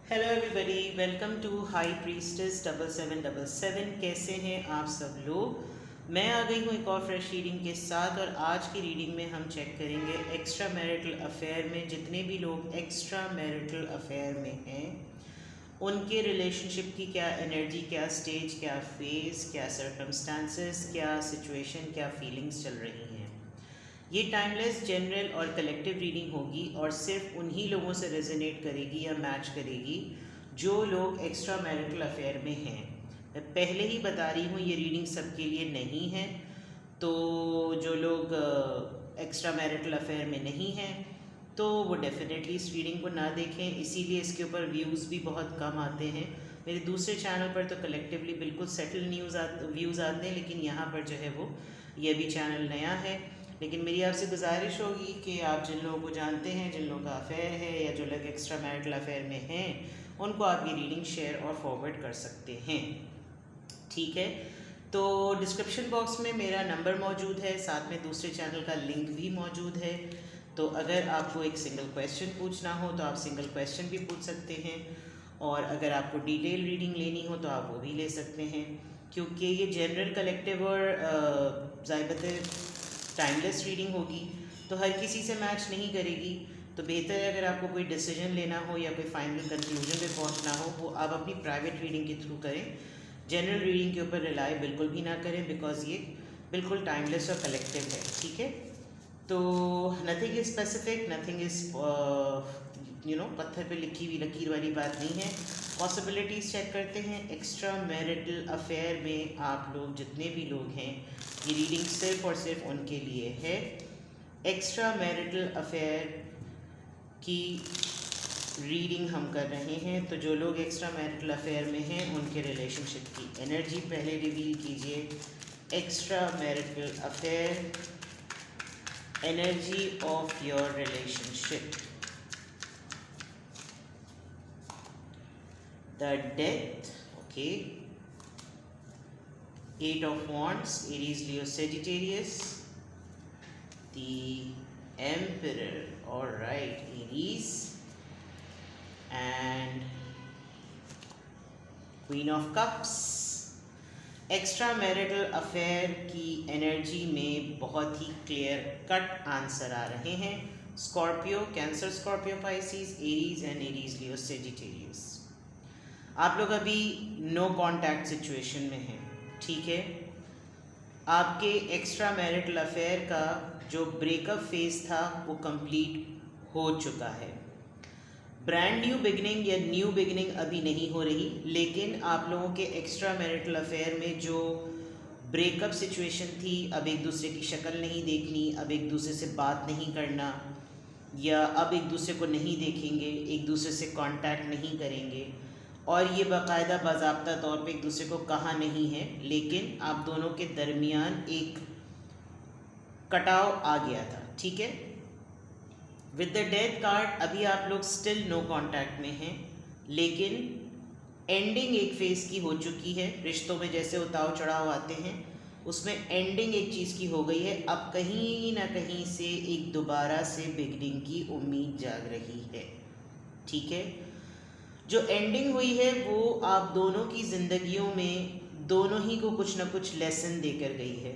Hello everybody, welcome to high priestess 7777। कैसे हैं आप सब लोग। मैं आ गई हूँ एक और फ्रेश रीडिंग के साथ, और आज की रीडिंग में हम चेक करेंगे एक्स्ट्रा मैरिटल अफेयर में जितने भी लोग एक्स्ट्रा मैरिटल अफेयर में हैं उनके रिलेशनशिप की क्या एनर्जी, क्या स्टेज, क्या फेज़, क्या सर्कमस्टांसेस, क्या सिचुएशन, क्या फीलिंग्स चल रही हैं। ये टाइमलेस, जनरल और कलेक्टिव रीडिंग होगी और सिर्फ उन्हीं लोगों से रेजोनेट करेगी या मैच करेगी जो लोग एक्स्ट्रा मैरिटल अफेयर में हैं। मैं पहले ही बता रही हूँ ये रीडिंग सबके लिए नहीं है, तो जो लोग एक्स्ट्रा मैरिटल अफेयर में नहीं हैं तो वो डेफिनेटली इस रीडिंग को ना देखें। इसीलिए इसके ऊपर व्यूज़ भी बहुत कम आते हैं। मेरे दूसरे चैनल पर तो कलेक्टिवली बिल्कुल सेटल व्यूज़ आते हैं, लेकिन यहाँ पर जो है वो ये भी चैनल नया है। लेकिन मेरी आपसे गुजारिश होगी कि आप जिन लोगों को जानते हैं, जिन लोगों का अफेयर है या जो लोग एक्स्ट्रा मैरिटल अफेयर में हैं, उनको आप ये रीडिंग शेयर और फॉरवर्ड कर सकते हैं। ठीक है, तो डिस्क्रिप्शन बॉक्स में मेरा नंबर मौजूद है, साथ में दूसरे चैनल का लिंक भी मौजूद है। तो अगर आपको एक सिंगल क्वेश्चन पूछना हो तो आप सिंगल क्वेश्चन भी पूछ सकते हैं, और अगर आपको डिटेल रीडिंग लेनी हो तो आप वो भी ले सकते हैं। क्योंकि ये जनरल, कलेक्टिव और ज़ायबत टाइमलेस रीडिंग होगी तो हर किसी से मैच नहीं करेगी। तो बेहतर है अगर आपको कोई डिसीजन लेना हो या कोई फाइनल कंक्लूजन पे पहुंचना हो वो आप अपनी प्राइवेट रीडिंग के थ्रू करें। जनरल रीडिंग के ऊपर रिलाई बिल्कुल भी ना करें, बिकॉज ये बिल्कुल टाइमलेस और कलेक्टिव है। ठीक है, तो nothing is specific, nothing is पत्थर पे लिखी हुई लकीर वाली बात नहीं है। पॉसिबिलिटीज़ चेक करते हैं। एक्स्ट्रा मैरिटल अफेयर में आप लोग जितने भी लोग हैं, ये रीडिंग सिर्फ और सिर्फ उनके लिए है। एक्स्ट्रा मैरिटल अफेयर की रीडिंग हम कर रहे हैं, तो जो लोग एक्स्ट्रा मैरिटल अफेयर में हैं उनके रिलेशनशिप की एनर्जी पहले रिवील कीजिए। Extra marital affair, energy of your relationship. The Death, okay. 8 of Wands, Aries, Leo, Sagittarius. The Emperor, all right, Aries, and Queen of Cups. Extra marital affair की energy में बहुत ही clear cut answer आ रहे हैं। Scorpio, cancer, Scorpio, Pisces, Aries and Aries, Leo, Sagittarius. आप लोग अभी no contact situation में हैं। ठीक है, आपके एक्स्ट्रा मैरिटल अफेयर का जो ब्रेकअप फेज था वो कंप्लीट हो चुका है। ब्रांड न्यू बिगनिंग या न्यू बिगनिंग अभी नहीं हो रही, लेकिन आप लोगों के एक्स्ट्रा मैरिटल अफेयर में जो ब्रेकअप सिचुएशन थी, अब एक दूसरे की शक्ल नहीं देखनी, अब एक दूसरे से बात नहीं करना, या अब एक दूसरे को नहीं देखेंगे, एक दूसरे से कांटेक्ट नहीं करेंगे, और ये बाकायदा बाज़ाब्ता तौर पे एक दूसरे को कहा नहीं है, लेकिन आप दोनों के दरमियान एक कटाव आ गया था। ठीक है, विद द डेथ कार्ड अभी आप लोग स्टिल नो कांटेक्ट में हैं, लेकिन एंडिंग एक फेज़ की हो चुकी है। रिश्तों में जैसे उतार चढ़ाव आते हैं, उसमें एंडिंग एक चीज़ की हो गई है। अब कहीं ना कहीं से एक दोबारा से बिगनिंग की उम्मीद जाग रही है। ठीक है, जो एंडिंग हुई है वो आप दोनों की ज़िंदगियों में दोनों ही को कुछ ना कुछ लेसन देकर गई है।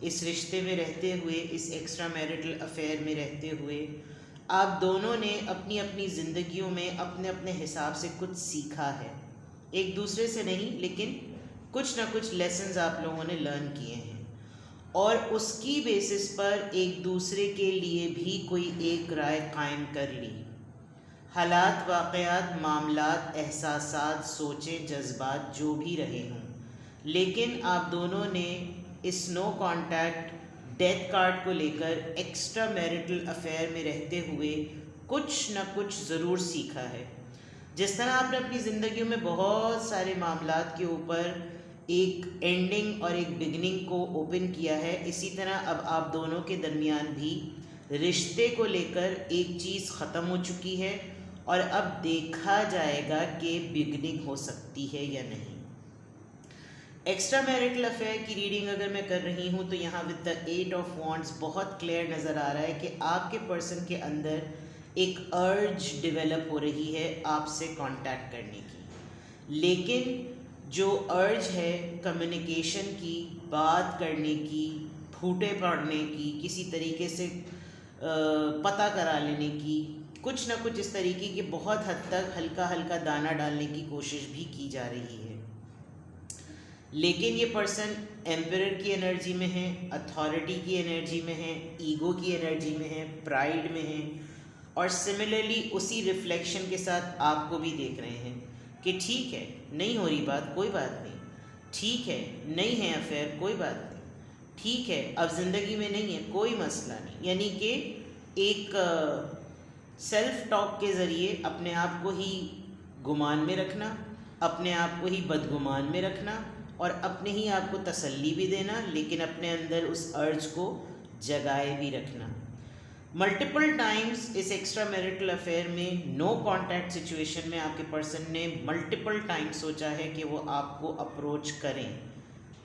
इस रिश्ते में रहते हुए, इस एक्स्ट्रा मैरिटल अफेयर में रहते हुए आप दोनों ने अपनी अपनी ज़िंदगियों में अपने अपने हिसाब से कुछ सीखा है। एक दूसरे से नहीं, लेकिन कुछ ना कुछ लेसन्स आप लोगों ने लर्न किए हैं, और उसकी बेसिस पर एक दूसरे के लिए भी कोई एक राय कायम कर ली। हालात, वाक़यात, मामलात, एहसासात, सोचें, जज्बात जो भी रहे हों, लेकिन आप दोनों ने इस नो कांटेक्ट डेथ कार्ड को लेकर एक्स्ट्रा मैरिटल अफेयर में रहते हुए कुछ न कुछ ज़रूर सीखा है। जिस तरह आपने अपनी ज़िंदगियों में बहुत सारे मामलात के ऊपर एक एंडिंग और एक बिगनिंग को ओपन किया है, इसी तरह अब आप दोनों के दरमियान भी रिश्ते को लेकर एक चीज़ ख़त्म हो चुकी है, और अब देखा जाएगा कि बिगनिंग हो सकती है या नहीं। एक्स्ट्रा मैरिटल अफेयर की रीडिंग अगर मैं कर रही हूँ तो यहाँ विद द 8 ऑफ वॉन्ड्स बहुत क्लियर नज़र आ रहा है कि आपके पर्सन के अंदर एक अर्ज डेवलप हो रही है आपसे कांटेक्ट करने की, लेकिन जो अर्ज है कम्युनिकेशन की, बात करने की, फूटे पड़ने की, किसी तरीके से पता करा लेने की, कुछ ना कुछ इस तरीके की बहुत हद तक हल्का हल्का दाना डालने की कोशिश भी की जा रही है। लेकिन ये पर्सन एम्परर की एनर्जी में है, अथॉरिटी की एनर्जी में है, ईगो की एनर्जी में है, प्राइड में है, और सिमिलरली उसी रिफ्लेक्शन के साथ आपको भी देख रहे हैं कि ठीक है नहीं हो रही बात, कोई बात नहीं, ठीक है नहीं है अफेयर, कोई बात नहीं, ठीक है अब ज़िंदगी में नहीं है, कोई मसला नहीं। यानी कि एक सेल्फ टॉक के ज़रिए अपने आप को ही गुमान में रखना, अपने आप को ही बदगुमान में रखना, और अपने ही आप को तसल्ली भी देना, लेकिन अपने अंदर उस अर्ज को जगाए भी रखना। मल्टीपल टाइम्स इस एक्स्ट्रा मैरिटल अफेयर में नो कांटेक्ट सिचुएशन में आपके पर्सन ने मल्टीपल टाइम्स सोचा है कि वो आपको अप्रोच करें,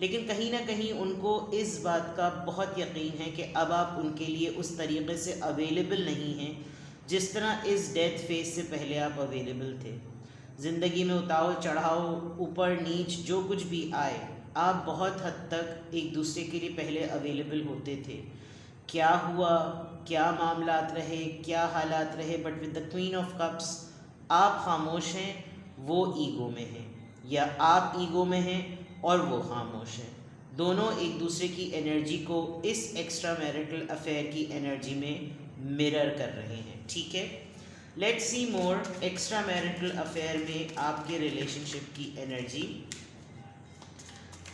लेकिन कहीं ना कहीं उनको इस बात का बहुत यकीन है कि अब आप उनके लिए उस तरीके से अवेलेबल नहीं हैं जिस तरह इस डेथ फेज से पहले आप अवेलेबल थे। ज़िंदगी में उतार चढ़ाव, ऊपर नीच जो कुछ भी आए, आप बहुत हद तक एक दूसरे के लिए पहले अवेलेबल होते थे। क्या हुआ, क्या मामलात रहे, क्या हालात रहे, but with the queen of cups आप खामोश हैं, वो ईगो में हैं, या आप ईगो में हैं और वो खामोश हैं। दोनों एक दूसरे की एनर्जी को इस एक्स्ट्रा मैरिटल अफेयर की एनर्जी में मिरर कर रहे हैं। ठीक है, let's see more extra marital affair में आपके रिलेशनशिप की एनर्जी।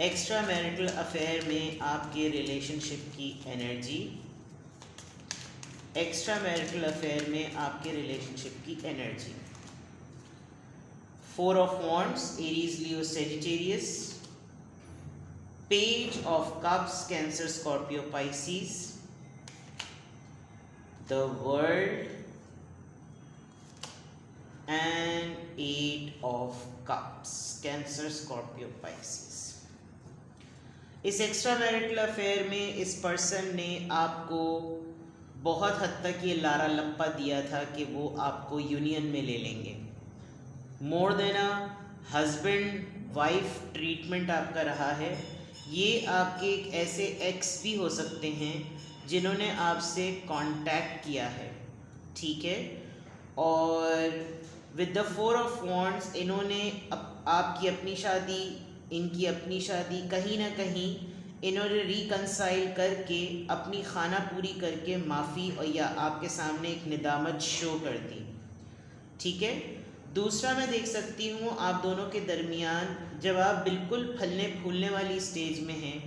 एक्स्ट्रा मैरिटल अफेयर में आपके रिलेशनशिप की एनर्जी। एक्स्ट्रा मैरिटल अफेयर में आपके रिलेशनशिप की energy. 4 of Wands, Aries, Leo, Sagittarius. Page of Cups, Cancer, Scorpio, Pisces. The World and 8 of Cups, Cancer, Scorpio, Pisces. इस extra marital affair में इस person ने आपको बहुत हद तक ये लारा लप्पा दिया था कि वो आपको यूनियन में ले लेंगे। More than a husband wife treatment आपका रहा है। ये आपके एक ऐसे एक्स भी हो सकते हैं जिन्होंने आपसे कांटेक्ट किया है, ठीक है, और विद द 4 of Wands इन्होंने आपकी अपनी शादी, इनकी अपनी शादी, कहीं ना कहीं इन्होंने रिकंसाइल करके अपनी खाना पूरी करके माफ़ी और या आपके सामने एक निदामत शो कर दी। ठीक है, दूसरा मैं देख सकती हूँ आप दोनों के दरमियान जब आप बिल्कुल फलने फूलने वाली स्टेज में हैं,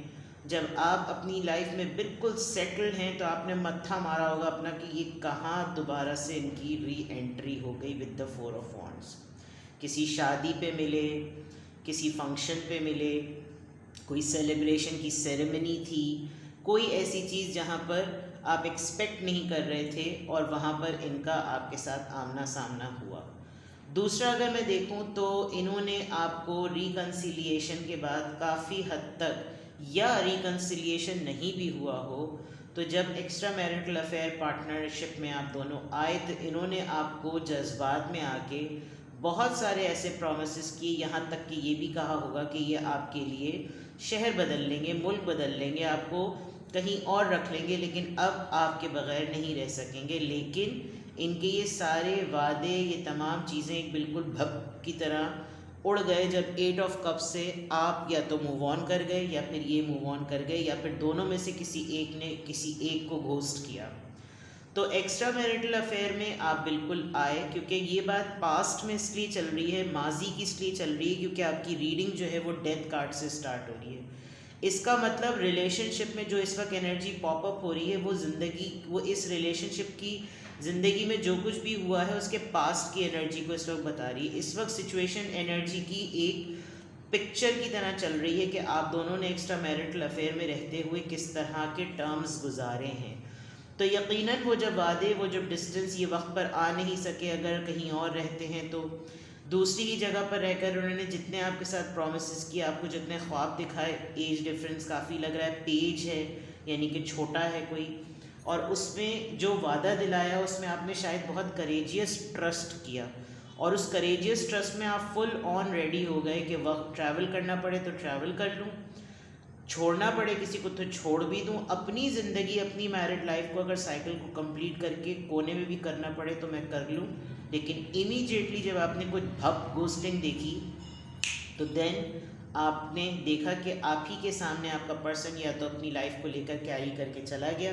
जब आप अपनी लाइफ में बिल्कुल सेटल्ड हैं, तो आपने मत्था मारा होगा अपना कि ये कहाँ दोबारा से इनकी री एंट्री हो गई विद द 4 of Wands। किसी शादी पे मिले, किसी फंक्शन पे मिले, कोई सेलिब्रेशन की सेरेमनी थी, कोई ऐसी चीज़ जहाँ पर आप एक्सपेक्ट नहीं कर रहे थे और वहाँ पर इनका आपके साथ आमना सामना हुआ। दूसरा अगर मैं देखूँ तो इन्होंने आपको रिकन्सिलिएशन के बाद काफ़ी हद तक, या रिकन्सिलिएशन नहीं भी हुआ हो, तो जब एक्स्ट्रा मैरिटल अफेयर पार्टनरशिप में आप दोनों आए तो इन्होंने आपको जज्बात में आके बहुत सारे ऐसे प्रोमिसेस किए, यहाँ तक कि ये भी कहा होगा कि ये आपके लिए शहर बदल लेंगे, मुल्क बदल लेंगे, आपको कहीं और रख लेंगे, लेकिन अब आपके बग़ैर नहीं रह सकेंगे। लेकिन इनके ये सारे वादे, ये तमाम चीज़ें एक बिल्कुल भप की तरह उड़ गए जब 8 of Cups से आप या तो मूव ऑन कर गए, या फिर ये मूव ऑन कर गए, या फिर दोनों में से किसी एक ने किसी एक को घोस्ट किया। तो एक्स्ट्रा मैरिटल अफेयर में आप बिल्कुल आए, क्योंकि ये बात पास्ट में इसलिए चल रही है, माजी की इसलिए चल रही है क्योंकि आपकी रीडिंग जो है वो डेथ कार्ड से स्टार्ट हो रही है। इसका मतलब रिलेशनशिप में जो इस वक्त एनर्जी पॉपअप हो रही है वो ज़िंदगी, वो इस रिलेशनशिप की ज़िंदगी में जो कुछ भी हुआ है उसके पास्ट की एनर्जी को इस वक्त बता रही है। इस वक्त सिचुएशन एनर्जी की एक पिक्चर की तरह चल रही है कि आप दोनों ने एक्स्ट्रा मैरिटल अफेयर में रहते हुए किस तरह के टर्म्स गुजारे हैं। तो यकीनन वो जब वादे, वो जब डिस्टेंस ये वक्त पर आ नहीं सके, अगर कहीं और रहते हैं तो दूसरी ही जगह पर रहकर उन्होंने जितने आपके साथ प्रोमिसेस किए, आपको जितने ख्वाब दिखाए, एज डिफरेंस काफ़ी लग रहा है, पेज है यानी कि छोटा है कोई, और उसमें जो वादा दिलाया उसमें आपने शायद बहुत करेजियस ट्रस्ट किया, और उस करेजियस ट्रस्ट में आप फुल ऑन रेडी हो गए कि वक्त ट्रैवल करना पड़े तो ट्रैवल कर लूँ, छोड़ना पड़े किसी को तो छोड़ भी दूँ, अपनी ज़िंदगी अपनी मैरिड लाइफ को अगर साइकिल को कंप्लीट करके कोने में भी करना पड़े तो मैं कर लूँ। लेकिन इमीडिएटली जब आपने कुछ भप घोस्टिंग देखी तो देन आपने देखा कि आप ही के सामने आपका पर्सन या तो अपनी लाइफ को लेकर कैरी करके चला गया,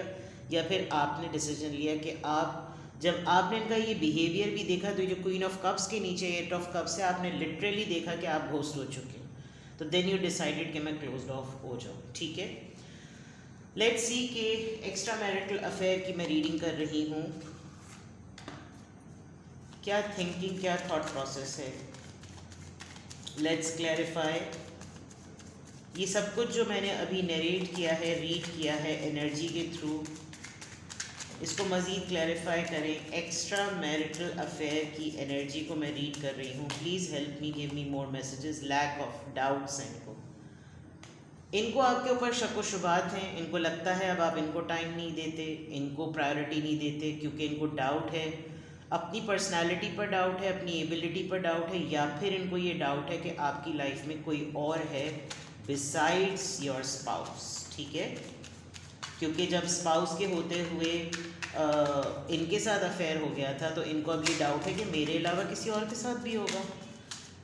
या फिर आपने डिसीजन लिया कि आप, जब आपने इनका ये बिहेवियर भी देखा तो जो क्वीन ऑफ कप्स के नीचे 8 ऑफ कप्स से आपने लिटरली देखा कि आप घोस्ट हो चुके हैं, तो देन यू डिसाइडेड कि मैं क्लोज ऑफ हो जाऊँ। ठीक है, लेट्स सी कि एक्स्ट्रा मैरिटल अफेयर की मैं रीडिंग कर रही हूँ, क्या थिंकिंग, क्या थॉट प्रोसेस है। Let's clarify. ये सब कुछ जो मैंने अभी नरेट किया है, रीड किया है एनर्जी के थ्रू, इसको मज़ीद क्लैरिफाई करें। एक्स्ट्रा मैरिटल अफेयर की एनर्जी को मैं रीड कर रही हूँ। Please help me, give me more messages. Lack of doubts इनको आपके ऊपर शक व शुबात हैं, इनको लगता है अब आप इनको टाइम नहीं देते, इनको प्रायोरिटी नहीं देते क्योंकि इनको डाउट है, अपनी पर्सनालिटी पर डाउट है, अपनी एबिलिटी पर डाउट है, या फिर इनको ये डाउट है कि आपकी लाइफ में कोई और है बिसाइड्स योर स्पाउस। ठीक है, क्योंकि जब स्पाउस के होते हुए इनके साथ अफेयर हो गया था तो इनको अब ये डाउट है कि मेरे अलावा किसी और के साथ भी होगा।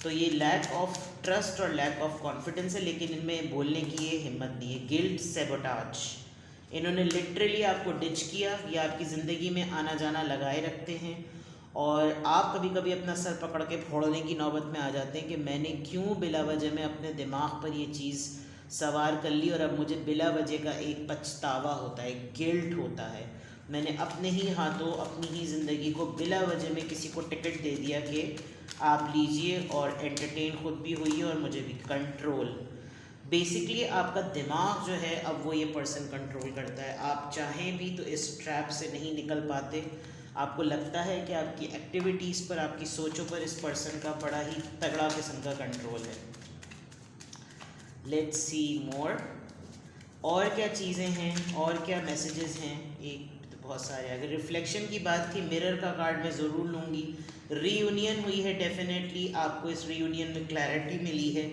तो ये लैक ऑफ ट्रस्ट और लैक ऑफ कॉन्फिडेंस है, लेकिन इनमें बोलने की ये हिम्मत नहीं है। गिल्ट, सैबोटाज, इन्होंने लिटरली आपको डिच किया या आपकी ज़िंदगी में आना जाना लगाए रखते हैं, और आप कभी कभी अपना सर पकड़ के फोड़ने की नौबत में आ जाते हैं कि मैंने क्यों बिला वजह में अपने दिमाग पर ये चीज़ सवार कर ली, और अब मुझे बिला वजह का एक पछतावा होता है, गिल्ट होता है। मैंने अपने ही हाथों अपनी ही ज़िंदगी को बिला वजह में किसी को टिकट दे दिया कि आप लीजिए और एंटरटेन खुद भी हुई और मुझे भी। कंट्रोल, बेसिकली आपका दिमाग जो है अब वो ये पर्सन कंट्रोल करता है। आप चाहें भी तो इस ट्रैप से नहीं निकल पाते। आपको लगता है कि आपकी एक्टिविटीज़ पर, आपकी सोचों पर इस पर्सन का बड़ा ही तगड़ा किस्म का कंट्रोल है। लेट्स सी मोर, और क्या चीज़ें हैं और क्या मैसेजेस हैं। एक तो बहुत सारे, अगर रिफ्लेक्शन की बात थी, मिरर का कार्ड मैं ज़रूर लूँगी। रीयूनियन हुई है, डेफिनेटली आपको इस रीयूनियन में क्लैरिटी मिली है।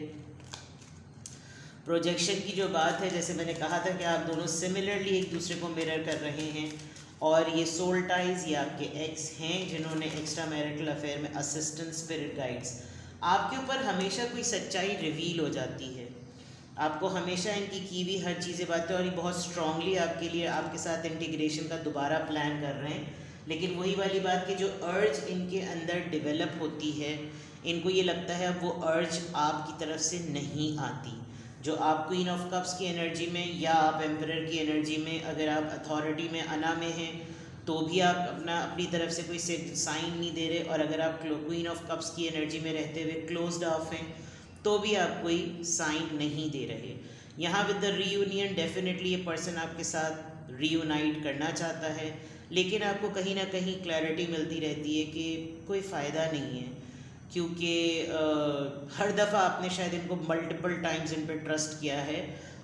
प्रोजेक्शन की जो बात है, जैसे मैंने कहा था कि आप दोनों सिमिलरली एक दूसरे को मिरर कर रहे हैं, और ये सोल टाइज ये आपके एक्स हैं जिन्होंने एक्स्ट्रा मैरिटल अफेयर में असिस्टेंट, स्पिरिट गाइड्स, आपके ऊपर हमेशा कोई सच्चाई रिवील हो जाती है। आपको हमेशा इनकी की हुई हर चीज़ें बातें, और ये बहुत स्ट्रांगली आपके लिए, आपके साथ इंटीग्रेशन का दोबारा प्लान कर रहे हैं। लेकिन वही वाली बात कि जो अर्ज इनके अंदर डेवलप होती है, इनको ये लगता है अब वो अर्ज आपकी तरफ से नहीं आती। जो आप क्वीन ऑफ कप्स की एनर्जी में या आप एम्परर की एनर्जी में, अगर आप अथॉरिटी में, अना में हैं, तो भी आप अपनी तरफ से कोई साइन नहीं दे रहे, और अगर आप क्वीन ऑफ कप्स की एनर्जी में रहते हुए क्लोज्ड ऑफ हैं तो भी आप कोई साइन नहीं दे रहे। यहाँ विद द रीयूनियन डेफिनेटली ये पर्सन आपके साथ रीयूनाइट करना चाहता है, लेकिन आपको कहीं ना कहीं क्लैरिटी मिलती रहती है कि कोई फ़ायदा नहीं है, क्योंकि हर दफ़ा आपने शायद इनको मल्टीपल टाइम्स इन पर ट्रस्ट किया है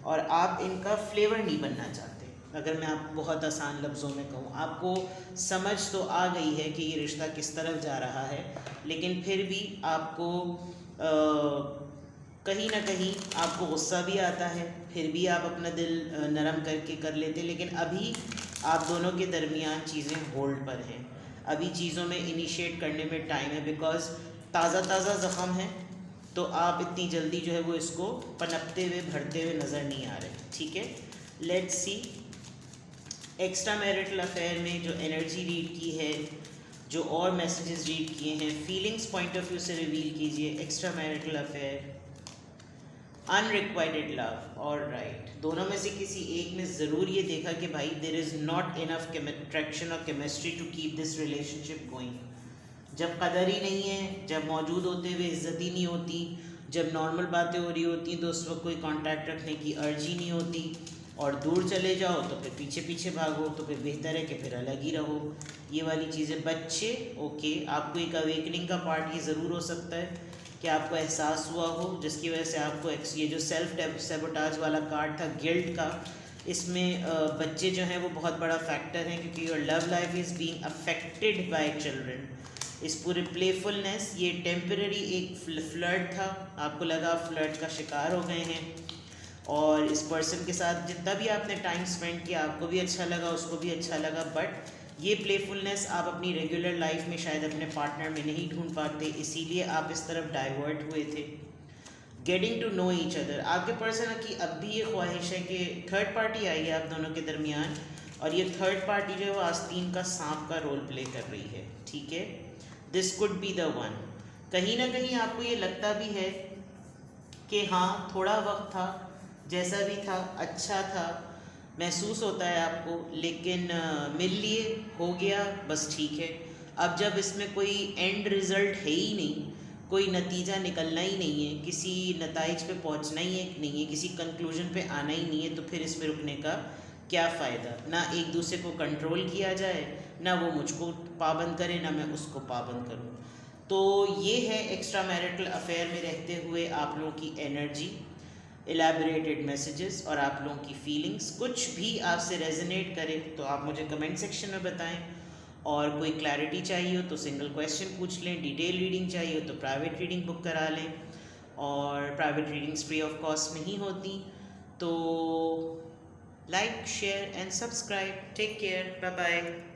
और आप इनका फ्लेवर नहीं बनना चाहते। अगर मैं आपको बहुत आसान लफ्ज़ों में कहूँ, आपको समझ तो आ गई है कि ये रिश्ता किस तरफ जा रहा है, लेकिन फिर भी आपको कहीं ना कहीं आपको गुस्सा भी आता है, फिर भी आप अपना दिल नरम करके कर लेते, लेकिन अभी आप दोनों के दरमियान चीज़ें होल्ड पर हैं। अभी चीज़ों में इनिशिएट करने में टाइम है, बिकॉज़ ताज़ा ज़ख़म है, तो आप इतनी जल्दी जो है वो इसको पनपते हुए, भरते हुए नज़र नहीं आ रहे। ठीक है, let's see extra marital affair में जो एनर्जी रीड की है, जो और मैसेजेस रीड किए हैं, फीलिंग्स पॉइंट ऑफ व्यू से रिवील कीजिए। Extra marital affair, unrequited love, और राइट, दोनों में से किसी एक ने ज़रूर ये देखा कि भाई there is not enough attraction और chemistry to keep this relationship going. जब कदर ही नहीं है, जब मौजूद होते हुए इज़्ज़त ही नहीं होती, जब नॉर्मल बातें हो रही होती तो उस वक्त कोई कांटेक्ट रखने की अर्ज ही नहीं होती, और दूर चले जाओ तो फिर पीछे पीछे भागो, तो फिर बेहतर है कि फिर अलग ही रहो। ये वाली चीज़ें बच्चे, ओके, आपको एक अवेकनिंग का पार्ट ये ज़रूर हो सकता है कि आपको एहसास हुआ हो, जिसकी वजह से आपको ये जो सेल्फ सैबोटाज वाला कार्ड था गिल्ट का, इसमें बच्चे जो हैं वो बहुत बड़ा फैक्टर हैं, क्योंकि your love life is being affected by children. इस पूरे प्लेफुलनेस, ये टेम्पररी एक फ्लर्ट था, आपको लगा फ्लर्ट का शिकार हो गए हैं, और इस पर्सन के साथ जितना भी आपने टाइम स्पेंड किया आपको भी अच्छा लगा, उसको भी अच्छा लगा, बट ये प्लेफुलनेस आप अपनी रेगुलर लाइफ में शायद अपने पार्टनर में नहीं ढूंढ पाते, इसीलिए आप इस तरफ डाइवर्ट हुए थे। Getting to know each other, आपके पर्सन की अब भी ये ख्वाहिश है कि थर्ड पार्टी आई है आप दोनों के दरमियान, और ये थर्ड पार्टी जो है वो आस्तीन का सांप का रोल प्ले कर रही है, ठीक है। This could be the one. कहीं ना कहीं आपको ये लगता भी है कि हाँ थोड़ा वक्त था, जैसा भी था अच्छा था, महसूस होता है आपको, लेकिन मिल लिए, हो गया, बस ठीक है। अब जब इसमें कोई एंड रिज़ल्ट है ही नहीं, कोई नतीजा निकलना ही नहीं है, किसी नताइज पे पहुंचना ही है नहीं है, किसी कंक्लूजन पे आना ही नहीं है, तो फिर इसमें रुकने का क्या फ़ायदा। ना एक दूसरे को कंट्रोल किया जाए, ना वो मुझको पाबंद करे, ना मैं उसको पाबंद करूँ। तो ये है एक्स्ट्रा मैरिटल अफेयर में रहते हुए आप लोगों की एनर्जी, एलैबोरेटेड मैसेजेस और आप लोगों की फीलिंग्स। कुछ भी आपसे रेजोनेट करे तो आप मुझे कमेंट सेक्शन में बताएं, और कोई क्लैरिटी चाहिए हो तो सिंगल क्वेश्चन पूछ लें, डिटेल रीडिंग चाहिए हो तो प्राइवेट रीडिंग बुक करा लें, और private readings free of cost नहीं होती। तो like, share and subscribe. Take care, bye bye.